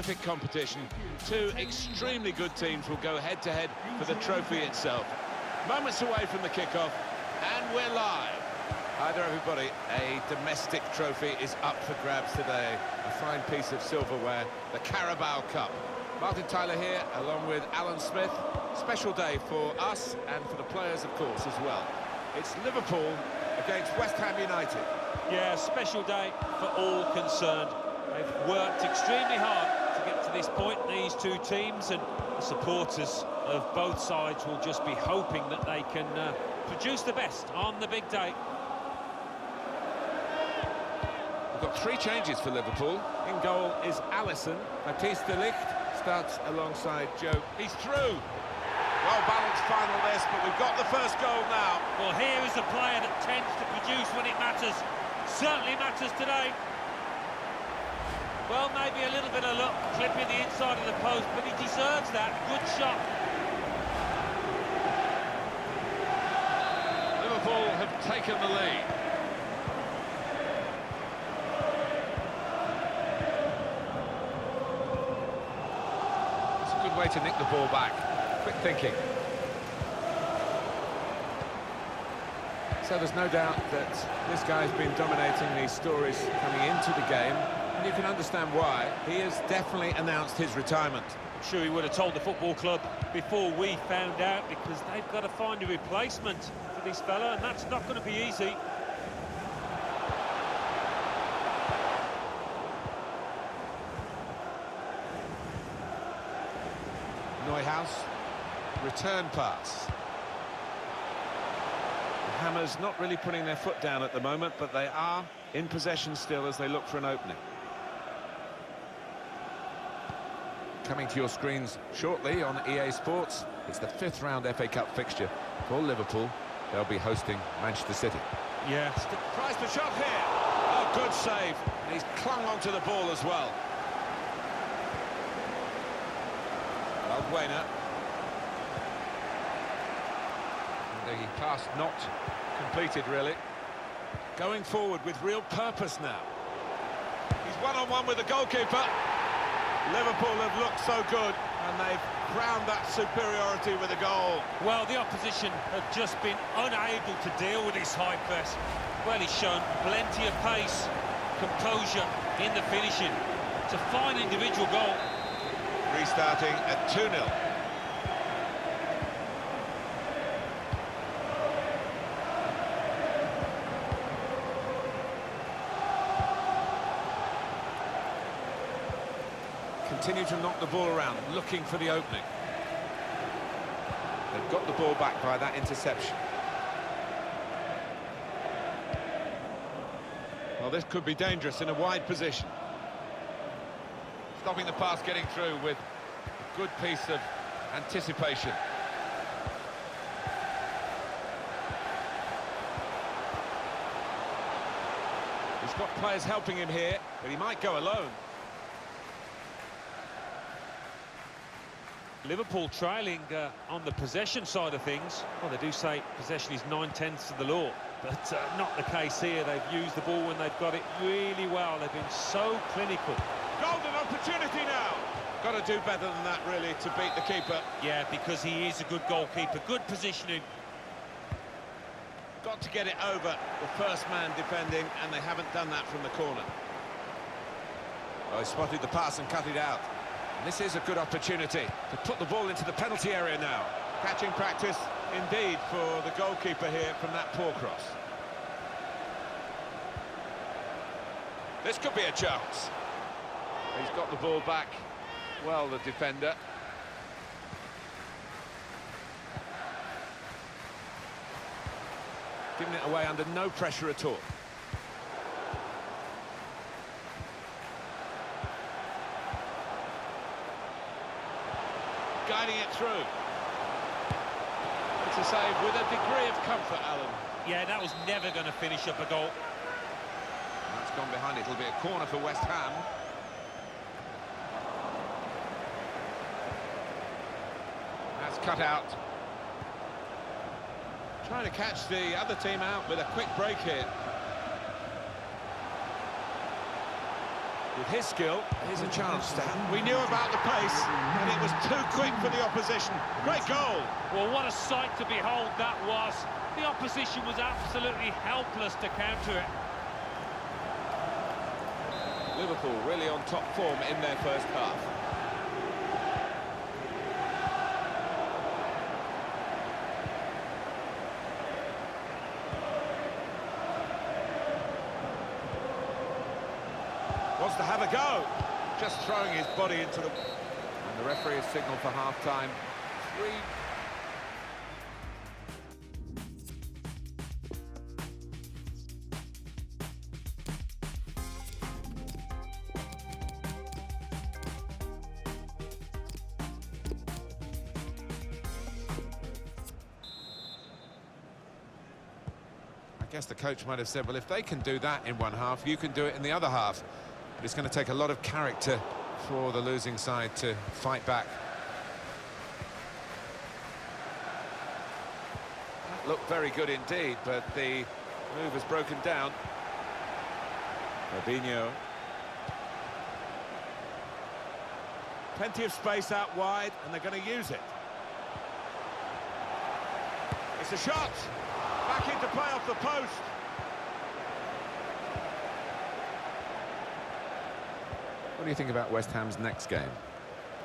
terrific competition. Two extremely good teams will go head-to-head for the trophy itself. Moments away from the kickoff, and we're live. Hi there, everybody. A domestic trophy is up for grabs today. A fine piece of silverware, the Carabao Cup. Martin Tyler here, along with Alan Smith. Special day for us and for the players, of course, as well. It's Liverpool against West Ham United. Yeah, special day for all concerned. They've worked extremely hard to get to this point, these two teams, and the supporters of both sides will just be hoping that they can produce the best on the big day. We've got three changes for Liverpool. In goal is Alisson. Matthijs de Ligt starts alongside Joe. He's through. Well-balanced final this, but we've got the first goal now. Well, here is a player that tends to produce when it matters. Certainly matters today. Well, maybe a little bit of luck clipping the inside of the post, but he deserves that. Good shot. Liverpool have taken the lead. It's a good way to nick the ball back. Quick thinking. So there's no doubt that this guy's been dominating these stories coming into the game, and you can understand why. He has definitely announced his retirement. I'm sure he would have told the football club before we found out, because they've got to find a replacement for this fella, and that's not going to be easy. Neuhaus, return pass. The Hammers not really putting their foot down at the moment, but they are in possession still as they look for an opening. Coming to your screens shortly on EA Sports, it's the 5th round FA Cup fixture for Liverpool. They'll be hosting Manchester City. Yeah. Tries the shot here. Oh, good save. And he's clung onto the ball as well. Valbuena. The pass not completed, really. Going forward with real purpose now. He's one-on-one with the goalkeeper. Liverpool have looked so good, and they've crowned that superiority with a goal. Well, the opposition have just been unable to deal with this high press. Well, he's shown plenty of pace, composure in the finishing. It's a fine individual goal. Restarting at 2-0. Continue to knock the ball around, looking for the opening. They've got the ball back by that interception. Well, this could be dangerous in a wide position. Stopping the pass getting through with a good piece of anticipation. He's got players helping him here, but he might go alone. Liverpool trailing on the possession side of things. Well, they do say possession is 9/10 of the law, but not the case here. They've used the ball when they've got it really well. They've been so clinical. Golden opportunity now. Got to do better than that, really, to beat the keeper. Yeah, because he is a good goalkeeper. Good positioning. Got to get it over the first man defending, and they haven't done that from the corner. Oh, he spotted the pass and cut it out. And this is a good opportunity to put the ball into the penalty area now. Catching practice, indeed, for the goalkeeper here from that poor cross. This could be a chance. He's got the ball back. Well, the defender. Giving it away under no pressure at all. Guiding it through. It's a save with a degree of comfort, Alan. Yeah, that was never going to finish up a goal. That's gone behind it. It'll be a corner for West Ham. That's cut out. Trying to catch the other team out with a quick break here. With his skill, here's a chance to have... We knew about the pace, and it was too quick for the opposition. Great goal! Well, what a sight to behold that was. The opposition was absolutely helpless to counter it. Liverpool really on top form in their first half. Wants to have a go. Just throwing his body into the... And the referee has signalled for half-time. 3... I guess the coach might have said, well, if they can do that in one half, you can do it in the other half. But it's going to take a lot of character for the losing side to fight back. That looked very good indeed, but the move has broken down. Fabinho. Plenty of space out wide, and they're going to use it. It's a shot! Back into play off the post. What do you think about West Ham's next game?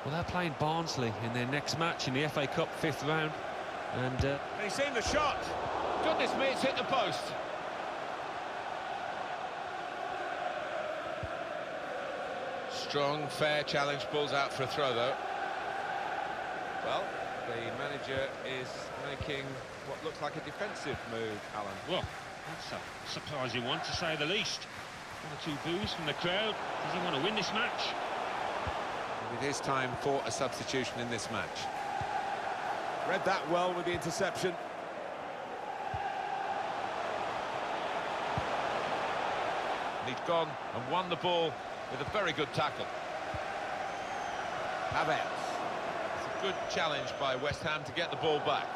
Well, they're playing Barnsley in their next match in the FA Cup 5th round. And he's seen the shot. Goodness me, it's hit the post. Strong, fair challenge, pulls out for a throw, though. Well, the manager is making what looks like a defensive move, Alan. well, that's a surprising one, to say the least. 1 or 2 boos from the crowd. Does he want to win this match? It is time for a substitution in this match. Read that well with the interception. And he's gone and won the ball with a very good tackle. Havertz. It's a good challenge by West Ham to get the ball back.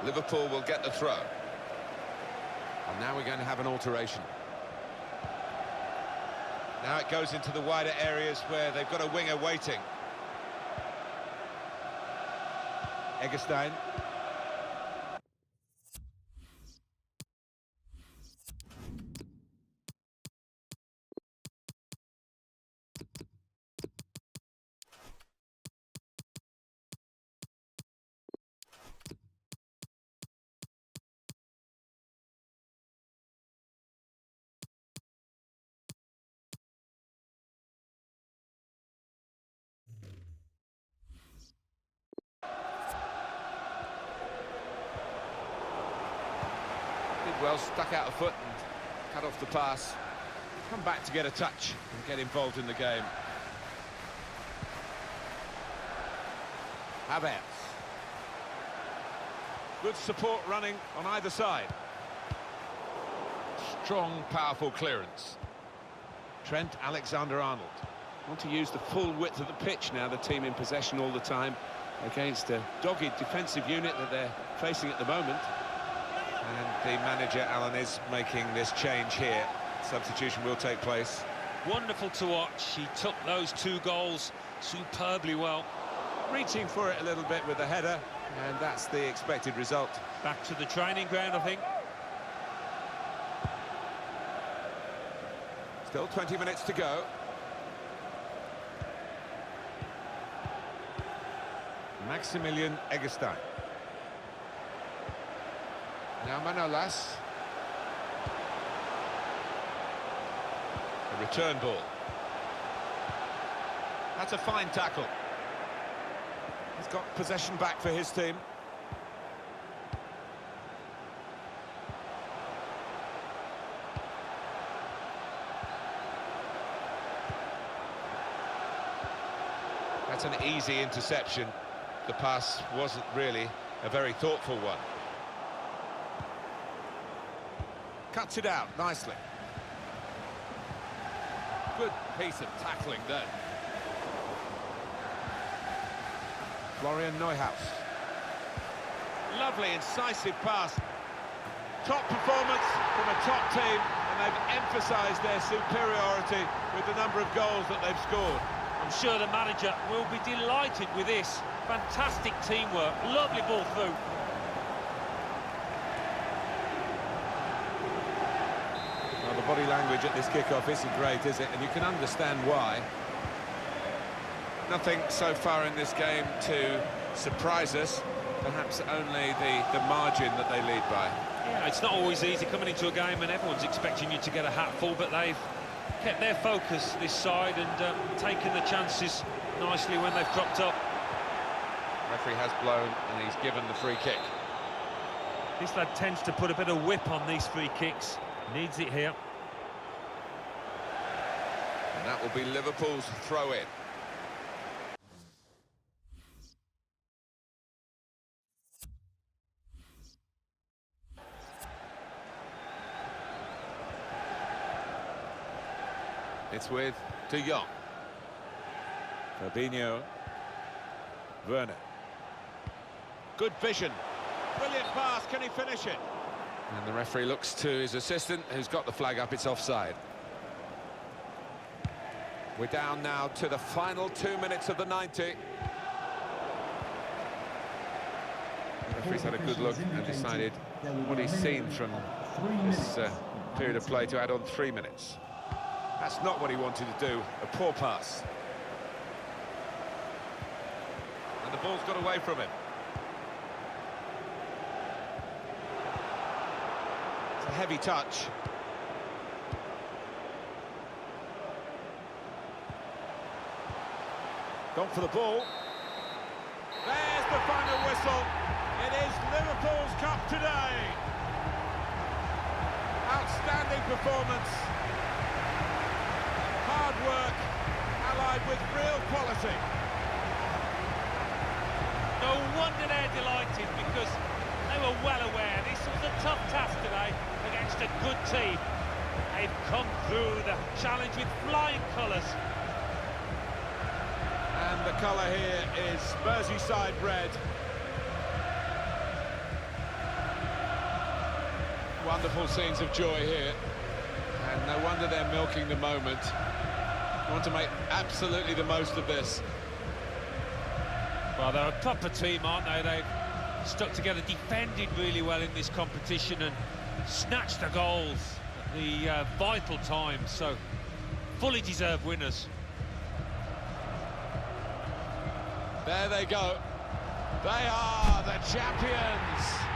Liverpool will get the throw. And now we're going to have an alteration. Now it goes into the wider areas where they've got a winger waiting. Eggestein. Well, stuck out a foot and cut off the pass. Come back to get a touch and get involved in the game. Havertz. Good support running on either side. Strong, powerful clearance. Trent Alexander-Arnold. Want to use the full width of the pitch now, the team in possession all the time against a dogged defensive unit that they're facing at the moment. And the manager, Alan, is making this change here. Substitution will take place. Wonderful to watch. He took those 2 goals superbly well. Reaching for it a little bit with the header, and that's the expected result. Back to the training ground, I think. Still 20 minutes to go. Maximilian Eggestein. Now Manolas. A return ball. That's a fine tackle. He's got possession back for his team. That's an easy interception. The pass wasn't really a very thoughtful one. Cuts it out nicely. Good piece of tackling there. Florian Neuhaus. Lovely, incisive pass. Top performance from a top team, and and they've emphasised their superiority with the number of goals that they've scored. I'm sure the manager will be delighted with this. Fantastic teamwork, lovely ball through. Well, the body language at this kickoff isn't great, is it? And you can understand why. Nothing so far in this game to surprise us. Perhaps only the margin that they lead by. Yeah, it's not always easy coming into a game and everyone's expecting you to get a hatful, but they've kept their focus this side and taken the chances nicely when they've cropped up. Referee has blown and he's given the free kick. This lad tends to put a bit of whip on these free kicks. Needs it here. And that will be Liverpool's throw-in. It's with De Jong. Fabinho. Werner. Good vision. Brilliant pass. Can he finish it? And the referee looks to his assistant, who's got the flag up. It's offside. We're down now to the final 2 minutes of the 90. The referee's had a good look and decided what he's seen from this period of play to add on 3 minutes. That's not what he wanted to do. A poor pass. And the ball's got away from him. It's a heavy touch. Gone for the ball. There's the final whistle. It is Liverpool's cup today. Outstanding performance. Hard work, allied with real quality. No wonder they're delighted, because they were well aware this was a tough task today against a good team. They've come through the challenge with flying colours. And the colour here is Merseyside red. Wonderful scenes of joy here. And no wonder they're milking the moment. Want to make absolutely the most of this. Well, they're a proper team, aren't they? They've stuck together, defended really well in this competition and snatched the goals at the vital times. So, fully deserved winners. There they go. They are the champions.